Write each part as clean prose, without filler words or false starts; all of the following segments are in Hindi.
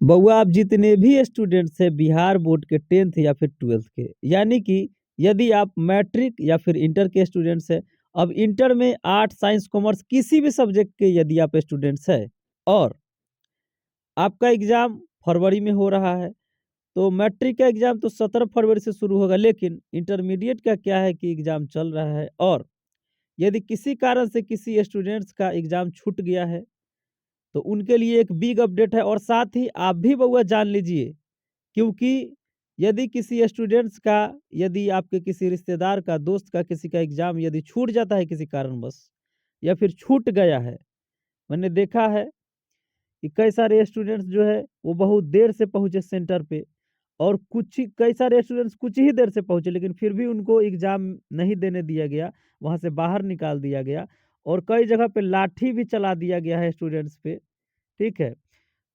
बउआ आप जितने भी स्टूडेंट्स हैं बिहार बोर्ड के 10th या फिर 12th के, यानी कि यदि आप मैट्रिक या फिर इंटर के स्टूडेंट्स हैं, अब इंटर में आर्ट साइंस कॉमर्स किसी भी सब्जेक्ट के यदि आप स्टूडेंट्स हैं और आपका एग्ज़ाम फरवरी में हो रहा है, तो मैट्रिक का एग्ज़ाम तो 17 फरवरी से शुरू होगा, लेकिन इंटरमीडिएट का क्या है कि एग्ज़ाम चल रहा है और यदि किसी कारण से किसी स्टूडेंट्स का एग्ज़ाम छूट गया है, तो उनके लिए एक बिग अपडेट है और साथ ही आप भी बउआ जान लीजिए, क्योंकि यदि किसी स्टूडेंट्स का, यदि आपके किसी रिश्तेदार का, दोस्त का, किसी का एग्ज़ाम यदि छूट जाता है किसी कारणवश या फिर छूट गया है, मैंने देखा है कि कई सारे स्टूडेंट्स जो है वो बहुत देर से पहुँचे सेंटर पे और कई सारे स्टूडेंट्स कुछ ही देर से पहुँचे, लेकिन फिर भी उनको एग्ज़ाम नहीं देने दिया गया, वहाँ से बाहर निकाल दिया गया और कई जगह पे लाठी भी चला दिया गया है स्टूडेंट्स पे, ठीक है?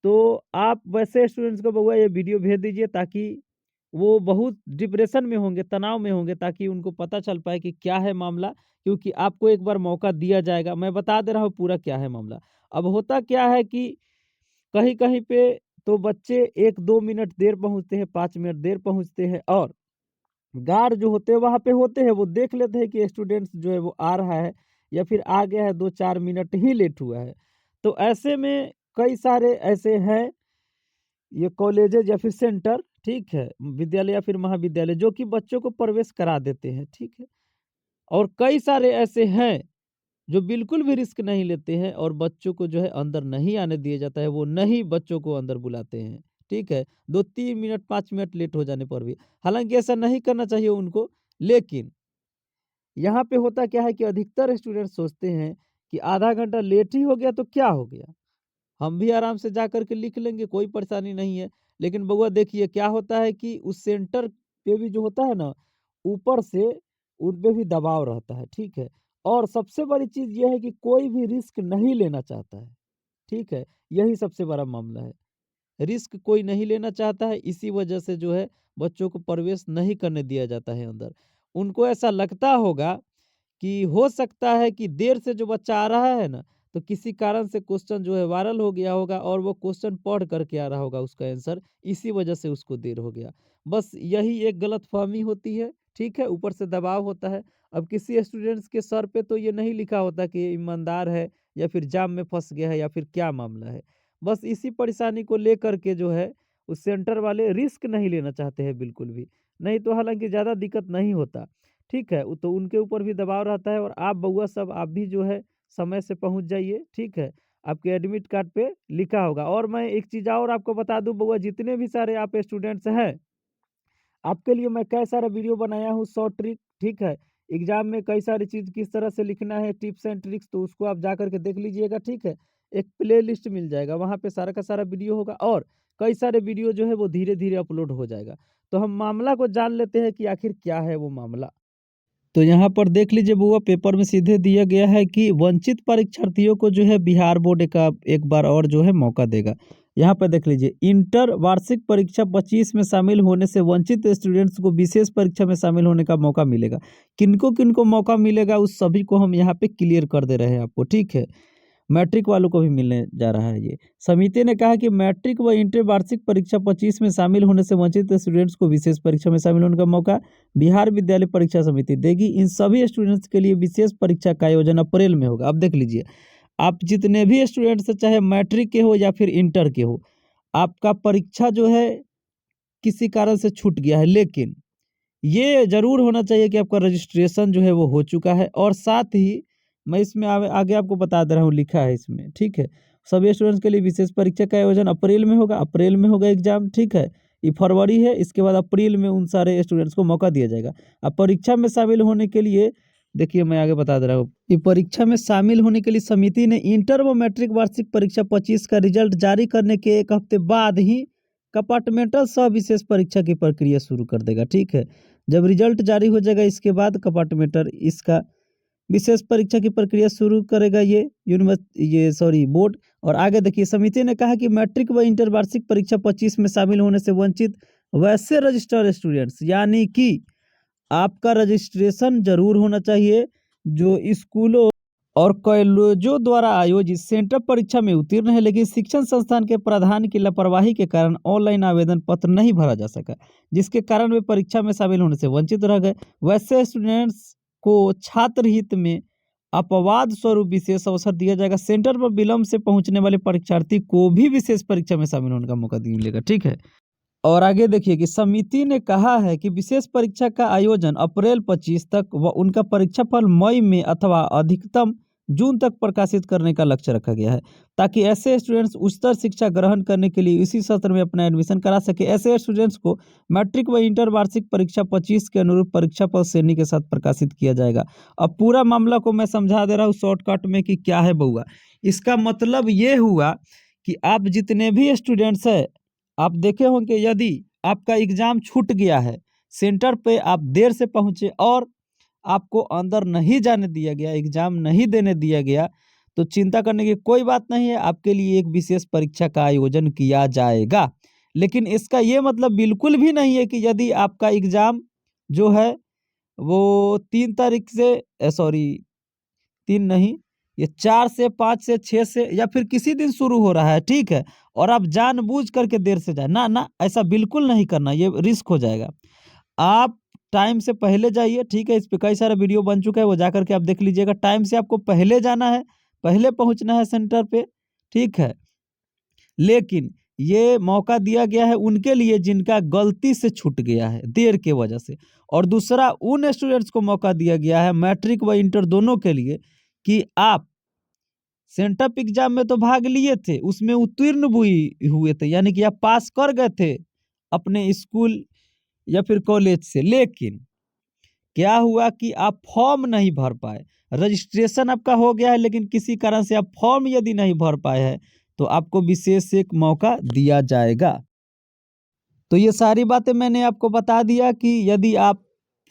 तो आप वैसे स्टूडेंट्स को बउआ ये वीडियो भेज दीजिए ताकि वो बहुत डिप्रेशन में होंगे, तनाव में होंगे, ताकि उनको पता चल पाए कि क्या है मामला, क्योंकि आपको एक बार मौका दिया जाएगा। मैं बता दे रहा हूँ पूरा क्या है मामला। अब होता क्या है कि कहीं-कहीं पे तो बच्चे 1-2 मिनट देर पहुँचते हैं, 5 मिनट देर पहुँचते हैं और गार्ड जो होते हैं वहाँ पे होते हैं, वो देख लेते हैं कि स्टूडेंट्स जो है वो आ रहा है या फिर आ गया है, 2-4 मिनट ही लेट हुआ है। तो ऐसे में कई सारे ऐसे हैं, ये कॉलेजेज या फिर सेंटर, ठीक है, विद्यालय या फिर महाविद्यालय जो कि बच्चों को प्रवेश करा देते हैं, ठीक है। और कई सारे ऐसे हैं जो बिल्कुल भी रिस्क नहीं लेते हैं और बच्चों को जो है अंदर नहीं आने दिया जाता है, वो नहीं बच्चों को अंदर बुलाते हैं, ठीक है। 2-3 मिनट 5 मिनट लेट हो जाने पर भी। हालाँकि ऐसा नहीं करना चाहिए उनको, लेकिन यहाँ पे होता क्या है कि अधिकतर स्टूडेंट सोचते हैं कि आधा घंटा लेट ही हो गया तो क्या हो गया? हम भी आराम से जा कर के लिख लेंगे, कोई परेशानी नहीं है। लेकिन बउआ देखिए क्या होता है कि उस सेंटर पे भी जो होता है ना, ऊपर से उन पे भी दबाव रहता है, ठीक है? और सबसे बड़ी चीज़ ये है कि कोई भी रिस्क नहीं लेना चाहता है, ठीक है? यही सबसे बड़ा मामला है। रिस्क कोई नहीं लेना चाहता है, इसी वजह से जो है बच्चों को प्रवेश नहीं करने दिया जाता है अंदर। उनको ऐसा लगता होगा कि हो सकता है कि देर से जो बच्चा आ रहा है ना, तो किसी कारण से क्वेश्चन जो है वायरल हो गया होगा और वो क्वेश्चन पढ़ करके आ रहा होगा उसका आंसर, इसी वजह से उसको देर हो गया। बस यही एक गलतफ़हमी होती है, ठीक है? ऊपर से दबाव होता है। अब किसी स्टूडेंट्स के सर पे तो ये नहीं लिखा होता कि ये ईमानदार है या फिर जाम में फँस गया है या फिर क्या मामला है। बस इसी परेशानी को लेकर के जो है, उस सेंटर वाले रिस्क नहीं लेना चाहते हैं बिल्कुल भी। नहीं तो हालाँकि ज़्यादा दिक्कत नहीं होता। ठीक है? तो उनके ऊपर भी दबाव रहता है और आप बउआ सब आप भी जो है समय से पहुँच जाइए, ठीक है? आपके एडमिट कार्ड पे लिखा होगा और मैं एक चीज़ और आपको बता दूँ बउआ, जितने भी सारे आप स्टूडेंट्स हैं, आपके लिए मैं कई सारा वीडियो बनाया हूँ शॉर्ट ट्रिक, ठीक है? एग्ज़ाम में कई सारी चीज़ किस तरह से लिखना है, टिप्स एंड ट्रिक्स, तो उसको आप जा कर के देख लीजिएगा, ठीक है? एक प्लेलिस्ट मिल जाएगा, वहाँ पे सारा का सारा वीडियो होगा और कई सारे वीडियो जो है वो धीरे-धीरे अपलोड हो जाएगा। तो हम मामला को जान लेते हैं कि आखिर क्या है वो मामला। तो यहाँ पर देख लीजिए बुआ, पेपर में सीधे दिया गया है कि वंचित परीक्षार्थियों को जो है बिहार बोर्ड का एक बार और जो है मौका देगा। यहाँ पर देख लीजिए, इंटर वार्षिक परीक्षा 25 में शामिल होने से वंचित स्टूडेंट्स को विशेष परीक्षा में शामिल होने का मौका मिलेगा। किनको किनको मौका मिलेगा उस सभी को हम यहाँ पे क्लियर कर दे रहे हैं आपको, ठीक है। मैट्रिक वालों को भी मिलने जा रहा है ये। समिति ने कहा कि मैट्रिक व इंटर वार्षिक परीक्षा 25 में शामिल होने से वंचित स्टूडेंट्स को विशेष परीक्षा में शामिल होने का मौका बिहार विद्यालय परीक्षा समिति देगी। इन सभी स्टूडेंट्स के लिए विशेष परीक्षा का आयोजन अप्रैल में होगा। अब देख लीजिए, आप जितने भी स्टूडेंट्स हैं, चाहे मैट्रिक के हो या फिर इंटर के हो, आपका परीक्षा जो है किसी कारण से छूट गया है, लेकिन ये ज़रूर होना चाहिए कि आपका रजिस्ट्रेशन जो है वो हो चुका है और साथ ही मैं इसमें आगे आपको बता दे रहा हूँ, लिखा है इसमें, ठीक है। सभी स्टूडेंट्स के लिए विशेष परीक्षा का आयोजन अप्रैल में होगा एग्ज़ाम, ठीक है। ये फरवरी है, इसके बाद अप्रैल में उन सारे स्टूडेंट्स को मौका दिया जाएगा। अब परीक्षा में शामिल होने के लिए देखिए मैं आगे बता दे रहा हूँ। ये परीक्षा में शामिल होने के लिए समिति ने इंटर व मैट्रिक वार्षिक परीक्षा 25 का रिजल्ट जारी करने के 1 हफ्ते बाद ही कंपार्टमेंटल सह विशेष परीक्षा की प्रक्रिया शुरू कर देगा, ठीक है। जब रिजल्ट जारी हो जाएगा इसके बाद कंपार्टमेंटल इसका विशेष परीक्षा की प्रक्रिया शुरू करेगा ये बोर्ड। और आगे देखिए, समिति ने कहा कि मैट्रिक व इंटर वार्षिक परीक्षा 25 में शामिल होने से वंचित वैसे रजिस्टर्ड स्टूडेंट्स, यानी कि आपका रजिस्ट्रेशन जरूर होना चाहिए जो स्कूलों और कॉलेजों द्वारा आयोजित सेंटअप परीक्षा में उत्तीर्ण है, लेकिन शिक्षण संस्थान के प्रधान की लापरवाही के कारण ऑनलाइन आवेदन पत्र नहीं भरा जा सका, जिसके कारण वे परीक्षा में शामिल होने से वंचित रह गए। वैसे स्टूडेंट्स को छात्र हित में अपवाद स्वरूप विशेष अवसर दिया जाएगा। सेंटर पर विलंब से पहुंचने वाले परीक्षार्थी को भी विशेष परीक्षा में शामिल होने का मौका मिलेगा। ठीक है। और आगे देखिए कि समिति ने कहा है कि विशेष परीक्षा का आयोजन अप्रैल 25 तक व उनका परीक्षाफल मई में अथवा अधिकतम जून तक प्रकाशित करने का लक्ष्य रखा गया है, ताकि ऐसे स्टूडेंट्स उच्चतर शिक्षा ग्रहण करने के लिए इसी सत्र में अपना एडमिशन करा सके। ऐसे स्टूडेंट्स को मैट्रिक व इंटर वार्षिक परीक्षा 25 के अनुरूप परीक्षाफल श्रेणी के साथ प्रकाशित किया जाएगा। अब पूरा मामला को मैं समझा दे रहा हूँ शॉर्टकट में कि क्या है बउआ। इसका मतलब ये हुआ कि आप जितने भी स्टूडेंट्स हैं, आप देखे होंगे यदि आपका एग्जाम छूट गया है, सेंटर पे आप देर से पहुंचे और आपको अंदर नहीं जाने दिया गया, एग्जाम नहीं देने दिया गया, तो चिंता करने की कोई बात नहीं है, आपके लिए एक विशेष परीक्षा का आयोजन किया जाएगा। लेकिन इसका ये मतलब बिल्कुल भी नहीं है कि यदि आपका एग्जाम जो है वो 3 तारीख से सॉरी 3 नहीं, ये 4 से 5 से 6 से या फिर किसी दिन शुरू हो रहा है, ठीक है? और आप जानबूझ करके देर से जाए, ना, ना, ऐसा बिल्कुल नहीं करना, ये रिस्क हो जाएगा। आप टाइम से पहले जाइए, ठीक है? इस पे कई सारा वीडियो बन चुका है, वो जाकर के आप देख लीजिएगा। टाइम से आपको पहले जाना है, पहले पहुँचना है सेंटर पे, ठीक है? लेकिन ये मौका दिया गया है उनके लिए जिनका गलती से छूट गया है, देर के वजह से। और दूसरा उन स्टूडेंट्स को मौका दिया गया है मैट्रिक व इंटर दोनों के लिए कि आप सेंटअप एग्जाम में तो भाग लिए थे, उसमें उत्तीर्ण भी हुए थे, यानी कि आप पास कर गए थे अपने स्कूल या फिर कॉलेज से। लेकिन क्या हुआ कि आप फॉर्म नहीं भर पाए। रजिस्ट्रेशन आपका हो गया है, लेकिन किसी कारण से आप फॉर्म यदि नहीं भर पाए हैं, तो आपको विशेष एक मौका दिया जाएगा। तो ये सारी बातें मैंने आपको बता दिया कि यदि आप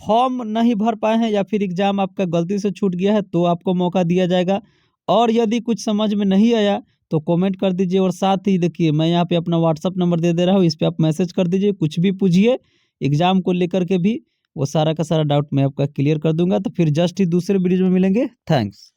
फॉर्म नहीं भर पाए हैं या फिर एग्ज़ाम आपका गलती से छूट गया है, तो आपको मौका दिया जाएगा। और यदि कुछ समझ में नहीं आया तो कमेंट कर दीजिए, और साथ ही देखिए मैं यहाँ पे अपना व्हाट्सअप नंबर दे दे रहा हूँ, इस पे आप मैसेज कर दीजिए, कुछ भी पूछिए एग्ज़ाम को लेकर के भी, वो सारा का सारा डाउट मैं आपका क्लियर कर दूंगा। तो फिर जस्ट ही दूसरे वीडियो में मिलेंगे। थैंक्स।